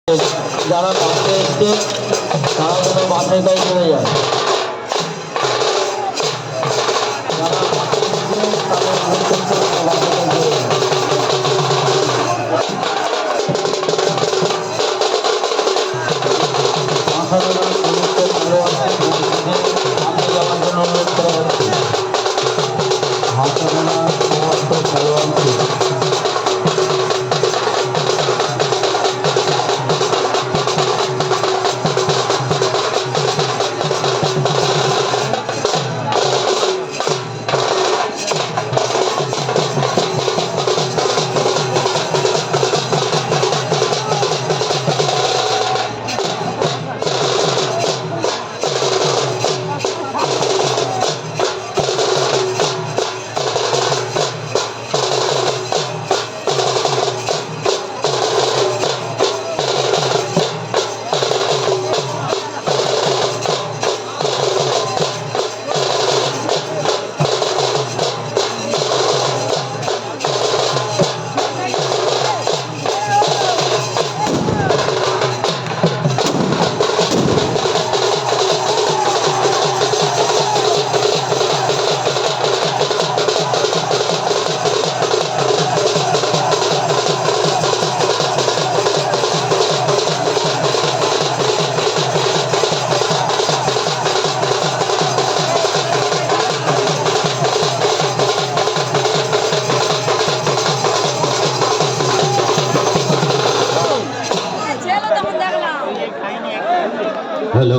যারা বাসে এসছে তারা যেন বাসের গাড়ি চলে যায়। যারা বাসে এসছে তাদের বাসের গাড়ি চলে যায়। অসাধারণ সমস্ত ভালোবাসা সামনে যাওয়ার জন্য অনুরোধ করা হচ্ছে। অসাধারণ সমস্ত ভালোবাসা हेलो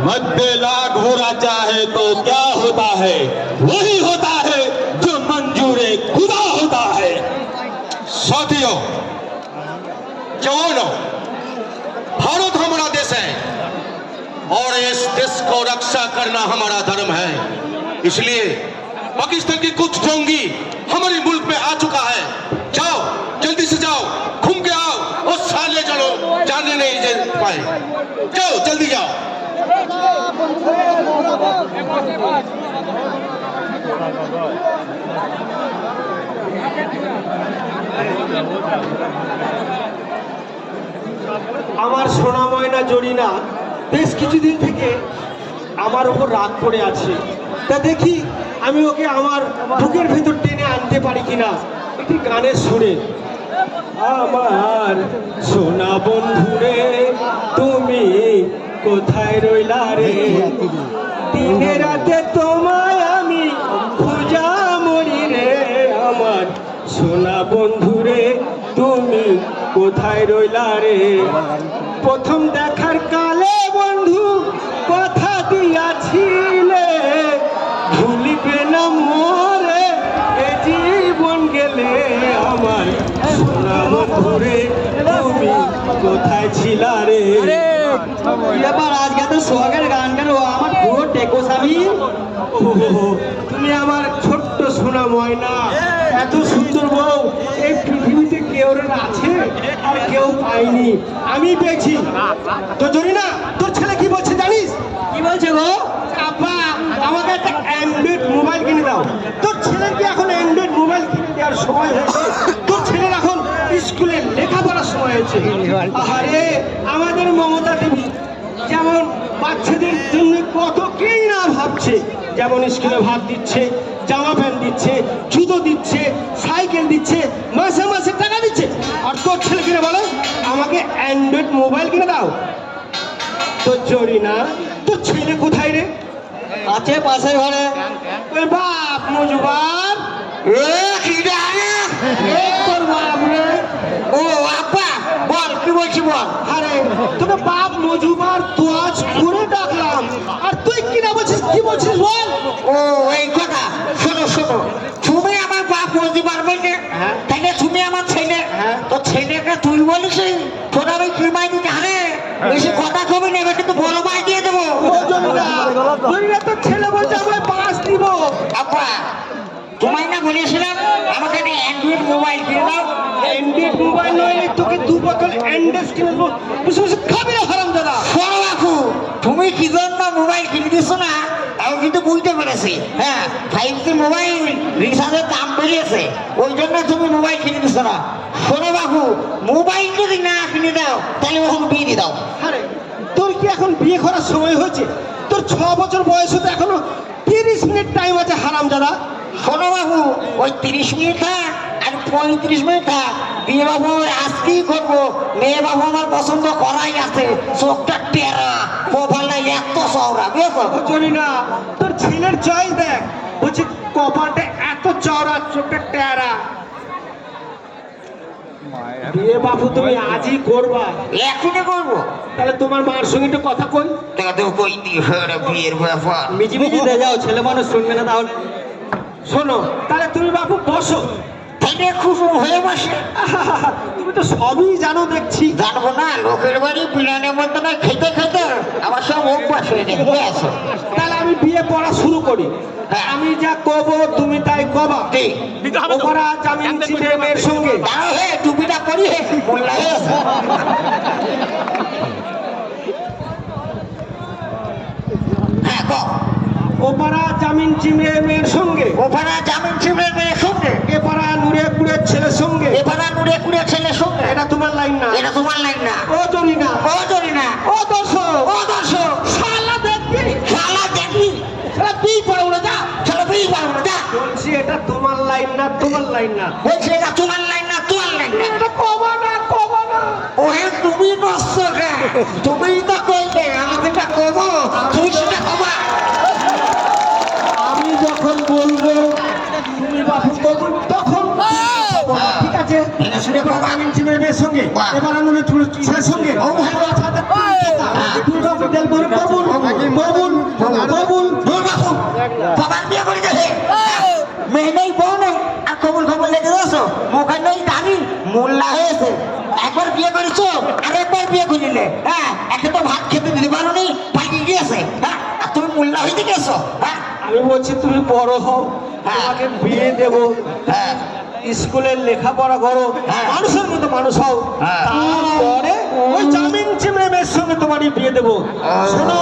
मध्य लाख हो राजा है तो क्या होता है वही होता है जो मंजूरे खुदा होता है। साथियों जवानों, भारत हमारा देश है और इस देश को रक्षा करना हमारा धर्म है। इसलिए पाकिस्तान की कुछ जोंगी हमारे मुल्क में आ चुका है। जाओ जल्दी से जाओ, घूम के आओ और साले चलो जाने नहीं दे पाए। जाओ जल्दी जाओ। আমার সোনা ময়না জরিনা বেশ কিছুদিন থেকে আমার উপর রাগ করে আছে। তা দেখি আমি ওকে আমার বুকের ভেতর টেনে আনতে পারি কিনা একটি গানের সুরে। আমার সোনা বন্ধুরে তুমি কোথায় রইলা রে, দিনে রাতে তোমায় আমি খুঁজা মরি রে। আমার সোনা বন্ধুরে তুমি কোথায় রইলা রে, প্রথম দেখার কালে বন্ধু কথা দিয়াছিলে ভুলিবে না মোরে এ জীবন গেলে। আমার সোনা বন্ধুরে তুমি কোথায় ছিলা রে। এবার আজকে তো সোহাগের গান গান আমার পুরো টেকো স্বামী। তুমি আমার ছোট্ট সোনা ময়না, এত সুন্দর বউ এই পৃথিবীতে কেউ আছে আর কেউ পাইনি, আমি পেয়েছি। তো জরিনা তোর ছেলে কি বলছে জানিস? কি বলছে গো? আব্বা আমাকে একটা অ্যান্ড্রয়েড মোবাইল কিনে দাও। তোর ছেলের কি এখন অ্যান্ড্রয়েড মোবাইল কিনে দেওয়ার সময় হয়েছে? তোর ছেলের এখন স্কুলে লেখাপড়ার সময় হয়েছে। আরে আমাদের মমতা দেবী যেমন বাচ্চাদের জন্য কত কেই না ভাবছে, যেমন স্কুলে ভাত দিচ্ছে, জামা প্যান্ট দিচ্ছে, জুতো দিচ্ছে, সাইকেল দিচ্ছে, মাসে মাসে টাকা দিচ্ছে। আর তোর ছেলে কিনে বলে আমাকে অ্যান্ড্রয়েড মোবাইল কিনে দাও। তোর জরিনা তোর ছেলে কোথায় রে? আছে পাশের ঘরে। ওই বাপ মজুবার তোর বাপ রে। ও আপা বল কি বলছি বল। আরে তোকে বাপ মজুবার তোয়াজ করে ডাকলাম আর তুই কিনা বলছিস, কি বলছিস বল। ও এই কথা শোনো শোনো, তুমি আমার বাপ বলতে পারবে না, তাহলে তুমি আমার ছেলে, তো ছেলেকে তুই বলিস তোর আমি কি মাই দিতে হারে বেশি কথা কবি নেবে কিন্তু বড় মাই দিয়ে দেবো। তোর ছেলে বলছে আমায় পাস দিব। আপা তোমায় না বলেছিলাম আমাকে একটা অ্যান্ড্রয়েড মোবাইল কিনে দাও। অ্যান্ড্রয়েড মোবাইল নয়, তোকে দু বোতল অ্যান্ডেস কিনে দেবো। বসে বসে খাবি না হারাম দাদা। শোনো বাপু, তুমি কি জন্য মোবাইল কিনে দিচ্ছ না আমি কিন্তু বুঝতে পেরেছি। হ্যাঁ 5G মোবাইল রিচার্জের দাম বেরিয়েছে, ওই জন্য তুমি মোবাইল কিনে দিচ্ছ। কিছু না। শোনো বাবু, মোবাইল যদি না কিনে দাও তাহলে ওরকম বিয়ে দিয়ে দাও। আরে তোর কি এখন বিয়ে করার সময় হয়েছে? তোর 6 বছর বয়স হতে এখনো 30 মিনিট টাইম আছে হারামজাদা। শোনো বাবু, ওই 30 মিনিট থাক আর 35 মিনিট থাক, বিয়ে বাবু আজকেই করবো। মেয়ে বাবু আমার পছন্দ করাই আছে, চোখটা টেরা, কপালটা এত চওড়া, বুঝেছো? জানি না তোর ছেলের চয়েস দেখ, বলছে কপালটা এত চওড়া, চোখটা টেরা। বিয়ে বাবু তুমি আজই করবা? এখনই করবো। তাহলে তোমার মার সঙ্গে একটু কথা কই। তো কই দি বিয়ের ব্যাপার। মিজি মিজি দিয়ে যাও, ছেলে মানুষ শুনবে না। তাহলে শোনো, তাহলে তুমি বাবু বসো। তাইলে খুব হয়ে বসে। তুমি তো সবই জানো দেখছি। জানবো না, লোকের বাড়ি বিরিয়ানির মধ্যে না খেতে খেতে আমার সব অভ্যাস হয়ে গেছে, বুঝেছো? তাহলে আমি বিয়ে পড়া শুরু করি। হ্যাঁ। আমি যা কব তুমি তাই কবা। ঠিক। ওপরা জামিন চিনে মেয়ের সঙ্গে। দাঁড়াও হে, টুপিটা পরি হে, মোল্লা হয়ে আছে। হ্যাঁ কও। ওপারা জামিন চিনে মেয়ের সঙ্গে, ওখানে জামিন শিবের মেয়ের সঙ্গে, এপারা নুরে কুড়ের ছেলের সঙ্গে। এবারে নুরে কুড়ে ছেলের সঙ্গে। এটা তোমার লাইন না। এটা তোমার লাইন না। ও জরি না, ও জরি না, ও দর্শক, ও দর্শক, শালা দেখবি, শালা দেখবি, শালা বিয়ে পড়া উড়ে যা। শালা বিয়ে পারবো না, যা। বলছি এটা তোমার লাইন না, তোমার লাইন না। বলছে এটা তোমার লাইন না, তোমার লাইন না। এটা কবা না, কবা না। ওহে তুমি নষ্ট কে, তুমিই তো কইলে আমি যেটা কব তুমি সেটা কবা। আমি যখন বলবো তুমি বাবু কবুল, তখন বলবো, ঠিক আছে? এবার জামিন চিনে মেয়ের সঙ্গে, এবার নুরে কুড়ের ছেলের সঙ্গে। ও ভালো আছে, তুই বাবু দেল বল কবুল, কবুল, কবুল। ধুর বাবু, বাবার বিয়ে করে গেছে, মেয়ে নেই বউ নেই আর কবুল খবর লেগে রয়েছো, মুখে নেই দাঁড়ি, মোল্লা হয়েছে। একবার বিয়ে করেছো আর একবার বিয়ে করিলে, হ্যাঁ? একে তো ভাত খেতে দিতে পারো নি, পালিয়ে গিয়েছে, হ্যাঁ? আর তুমি মোল্লা হইতে গেছো, হ্যাঁ? আমি বলছি তুমি বড় হও, তোমাকে বিয়ে দেবো, হ্যাঁ, স্কুলের লেখাপড়া করো, হ্যাঁ। মানুষের মতো মানুষ হও, হ্যাঁ। তারপরে ওই জামিন চিনে মেয়ের সঙ্গে তোমারই বিয়ে দেবো। শোনো,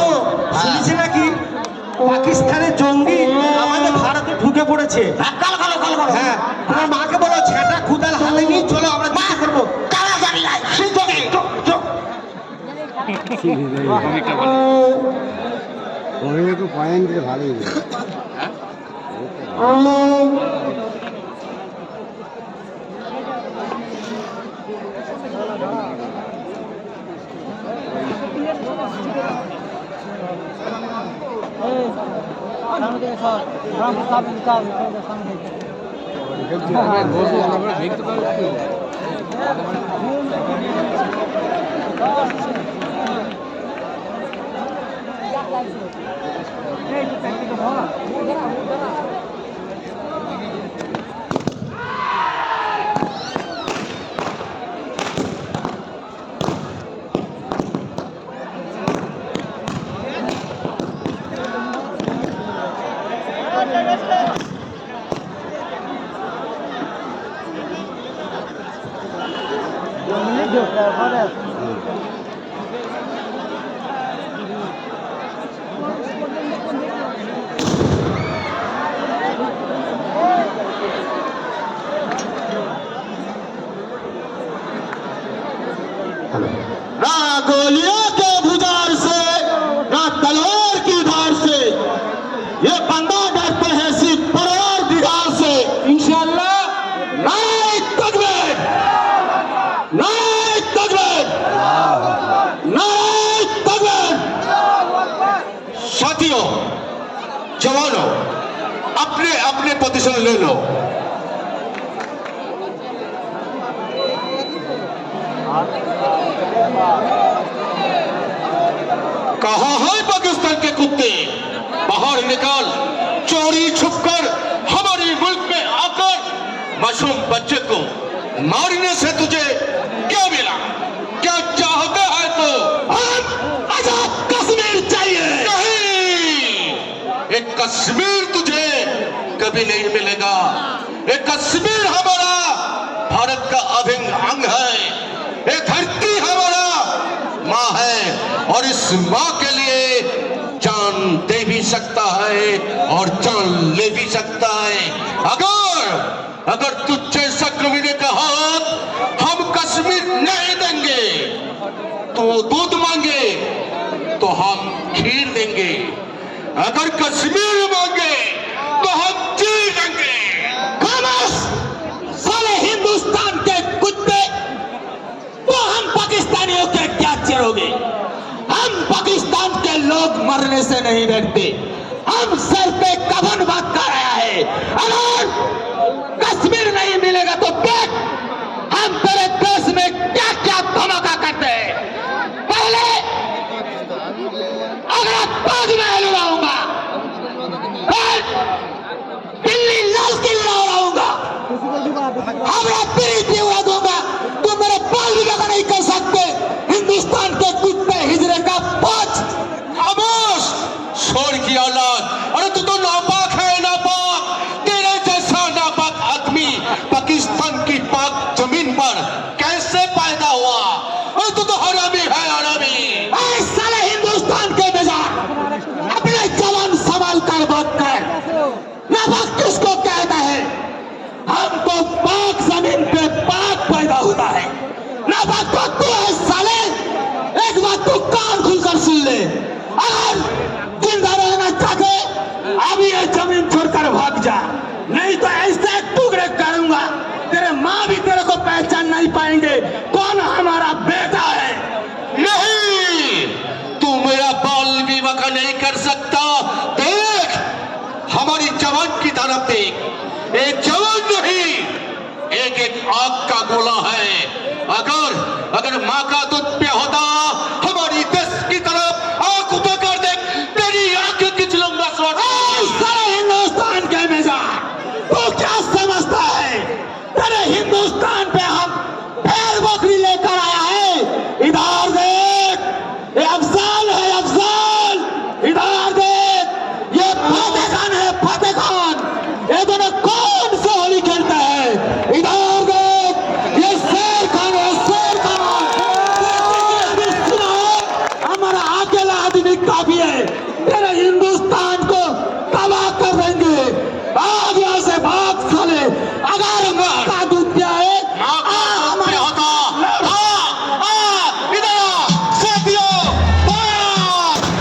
শুনেছি নাকি পাকিস্তানের জঙ্গি আমাদের ভারতে ঢুকে পড়েছে। হ্যাঁ, কালো কালো কালো কালো। হ্যাঁ, তোমার মাকে বলো ছেটা কুদাল হাতে নিয়ে চলো, আমরা বিয়ে করবো। তাড়াতাড়ি আয়, শিগগিরই, চুপ, চুপ। একটু পয়েন্ট দিলে ভালোই হবে। ना गोलियों के भुजार से ना तलवार की धार से ये बंदा डरते हैं सिर्फ परवरदिगार से। इंशाअल्लाह। नारे तकबीर, नारे तकबीर, नारे तकबीर। साथियों, जवानों, अपने अपने पोजीशन ले लो। कहाँ है पाकिस्तान के कुत्ते? बाहर निकाल, चोरी छुपकर हमारे मुल्क में आकर मासूम बच्चे को मारने से तुझे क्या मिला? क्या चाहता है तो? आजाद कश्मीर चाहिए। नहीं, एक कश्मीर तुझे कभी नहीं मिलेगा। एक कश्मीर हमारा भारत का अभिन्न अंग है। ये धरती हमारा माँ है और इस माँ के लिए जान दे भी सकता है और जान ले भी सकता है। अगर तुझ जैसा कभी ने कहा अगर कश्मीर मांगे तो हम जी लेंगे। खामोश साले हिंदुस्तान के कुत्ते, तो हम पाकिस्तानियों के क्या चिरोगे? हम पाकिस्तान के लोग मरने से नहीं डरते, हम सर पे कफन बांध कर आया है। अगर कश्मीर नहीं मिलेगा तो देख हम तेरे देश में क्या क्या धमाका करते हैं। पहले अगर ताजमहल उड़ाऊंगा, फिर दिल्ली लाल किला उड़ाऊंगा, हमरा प्रीति उड़ा दूंगा। तुम मेरे बाल भी लगा नहीं कर सकते हिंदुस्तान के कुत्ते हिजरे का बोझ। खामोश शोर की औलाद, अरे तू तो नापाक है, नापाक। तेरे जैसा नापाक आदमी पाकिस्तान की पाक जमीन पर कैसे पैदा हुआ? अरे तू तो हरामी है, हरामी। ऐ साले हिंदुस्तान के बेजार, अपने जवान संभाल कर बात कर। नापाक किसको कहता है? हम तो पाक जमीन पे पाक पैदा होता है। नापाक तो तू है साले। एक बात तू कान खुलकर सुन ले, अगर जिंदा रहना चाहते अभी ये जमीन छोड़कर भाग जा, नहीं तो ऐसे टुकड़े करूंगा तेरे माँ भी तेरे को पहचान नहीं पाएंगे कौन हमारा बेटा है। नहीं, तू मेरा बाल विवाह नहीं कर सकता। देख हमारी जवान की तरफ देख, एक जवान नहीं, एक एक आग का गोला है। अगर माँ का दूध पे होता हमारी देश की तरफ आंख उठाकर देख, तेरी आंख खींच लूंगा। सारे हिंदुस्तान के मिजाज तू क्या समझता है? तेरे हिंदुस्तान पे हम पैर बकरी लेकर आया है। इधर देख, ये अफजाल है, अफजाल। इधर देख, ये फतेह खान है, फतेह खान। ये दोनों कौन से होली खेलते हैं? इधर देख, ये शेर खान है, शेर खान। अभी सुनो, हमारा अकेला आदमी काफी है, तेरे हिंदुस्तान को तबाह कर देंगे। आज यहाँ से भाग साले। अगर माँ का दूध पिया है, क्या होता? इधर आ, साथियों, फायर!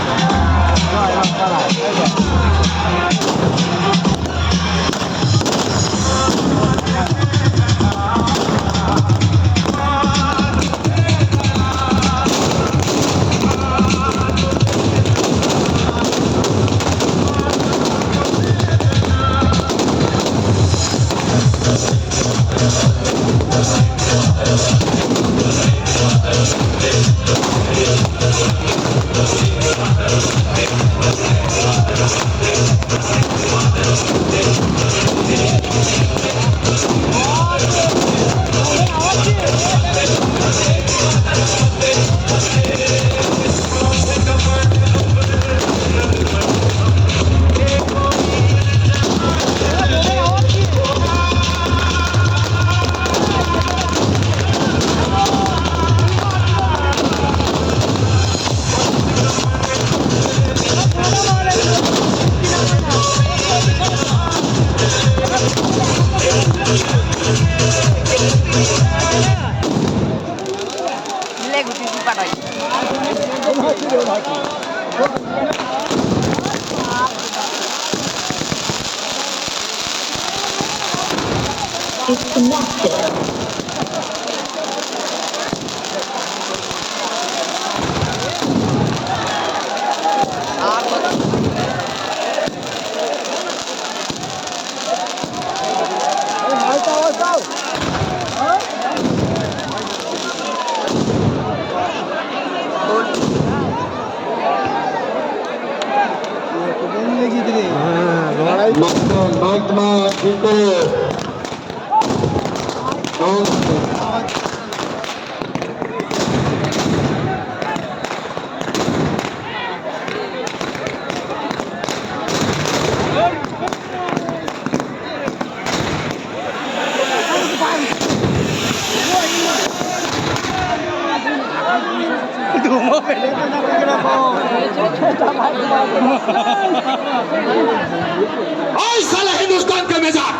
ओए साला हिंदुस्तान के मिजाज,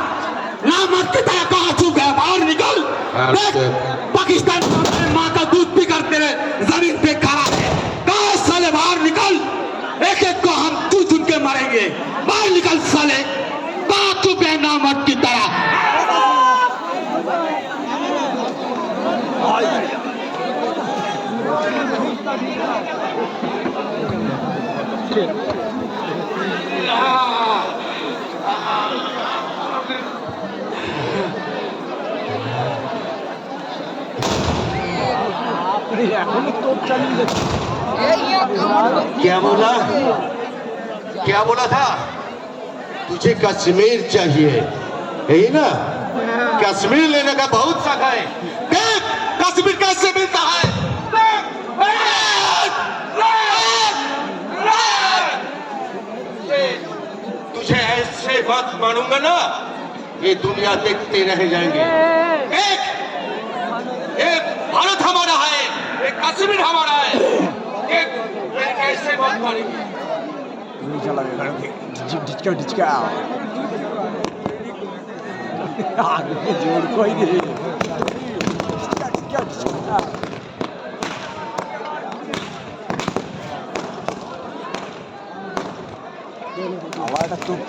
नामक की तरह कहाँ छुप गया? बाहर निकल। देख, पाकिस्तान में माँ का दूध पी कर तेरे जमीन पे खड़ा है। कहाँ साले बाहर निकल, एक एक को हम चुन चुन के मारे क्या बोला? क्या बोला था? तुझे कश्मीर चाहिए, यही ना? कश्मीर लेने का बहुत शौक है। देख कश्मीर कैसे मिलता है। तुझे ऐसे बात मानूंगा ना, ये दुनिया देखते रह जाएंगे। एक भारत हमारा है, एक कश्मीर हमारा है। एक कैसे बात मानेंगे? जोड़ कोई नहीं हवाটা চুপ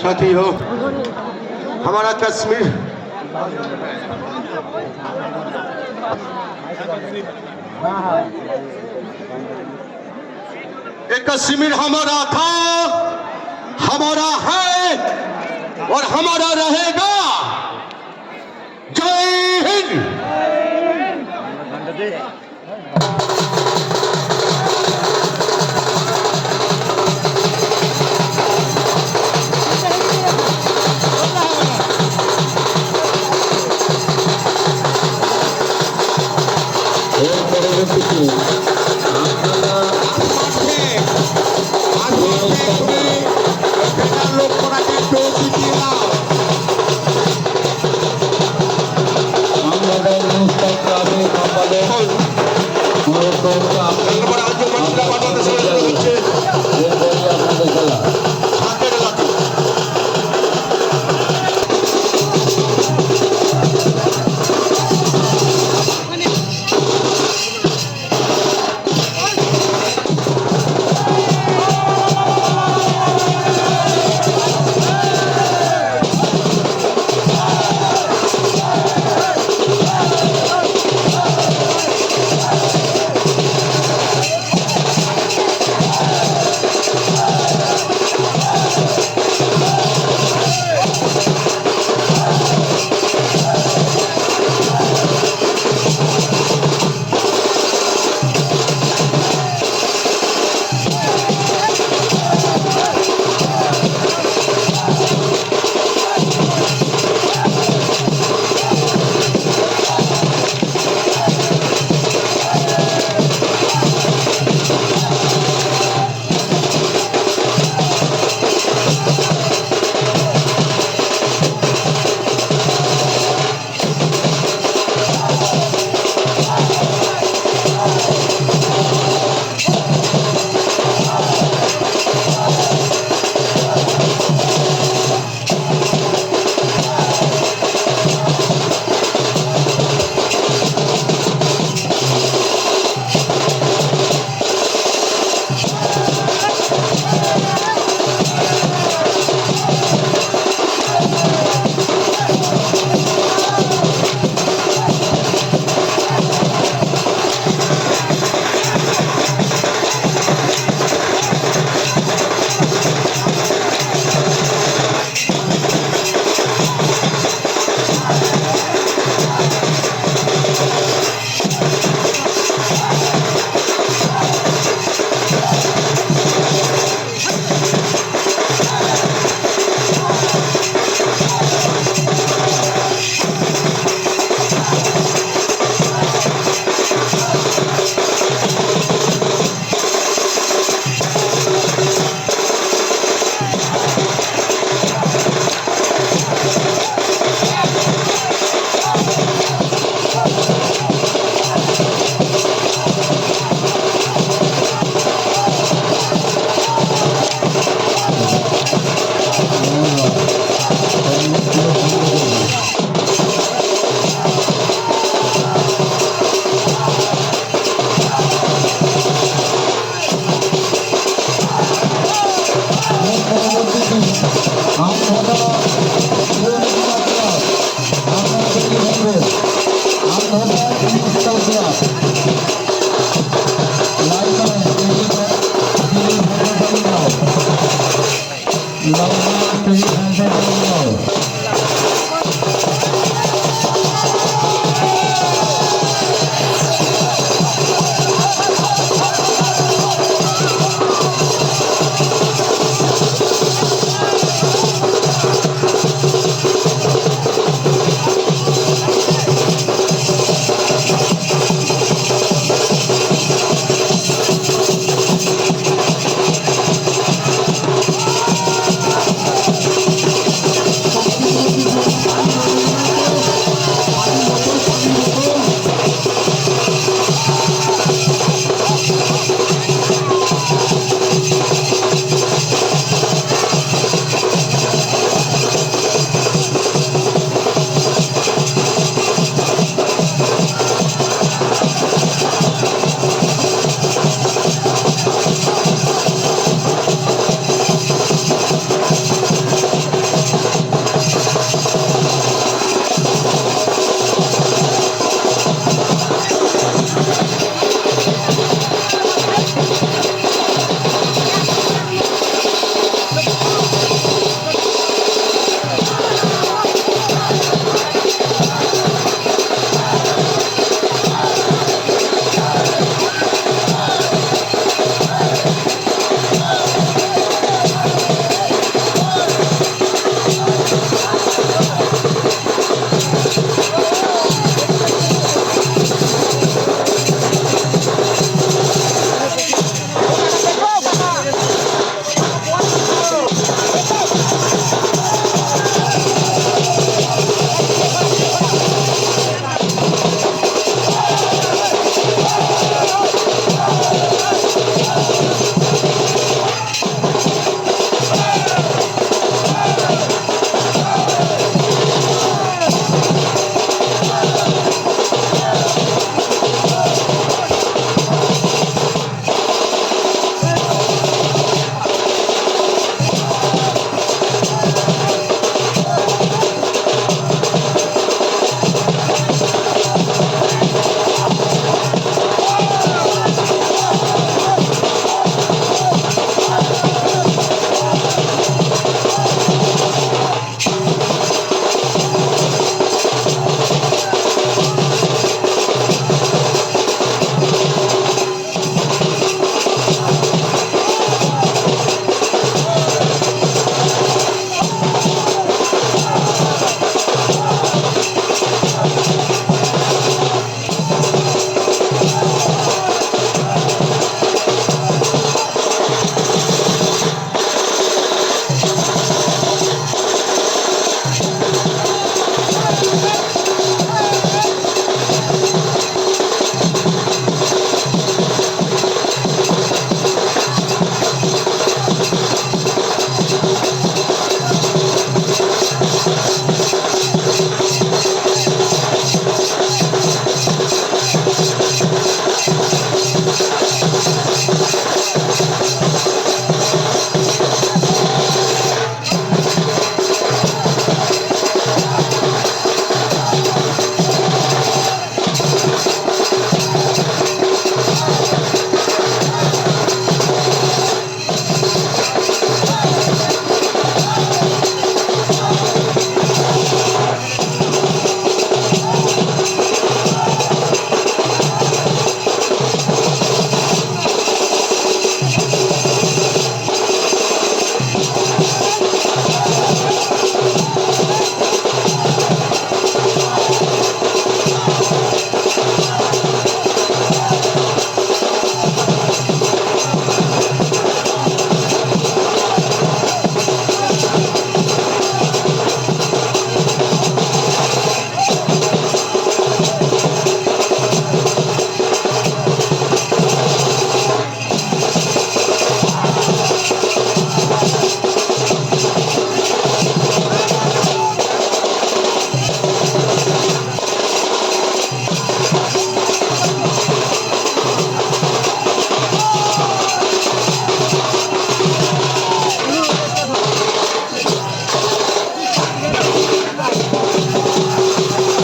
साथी हो, हमारा कश्मीर ये कश्मीर हमारा था, हमारा है और हमारा रहेगा। जय हिंद।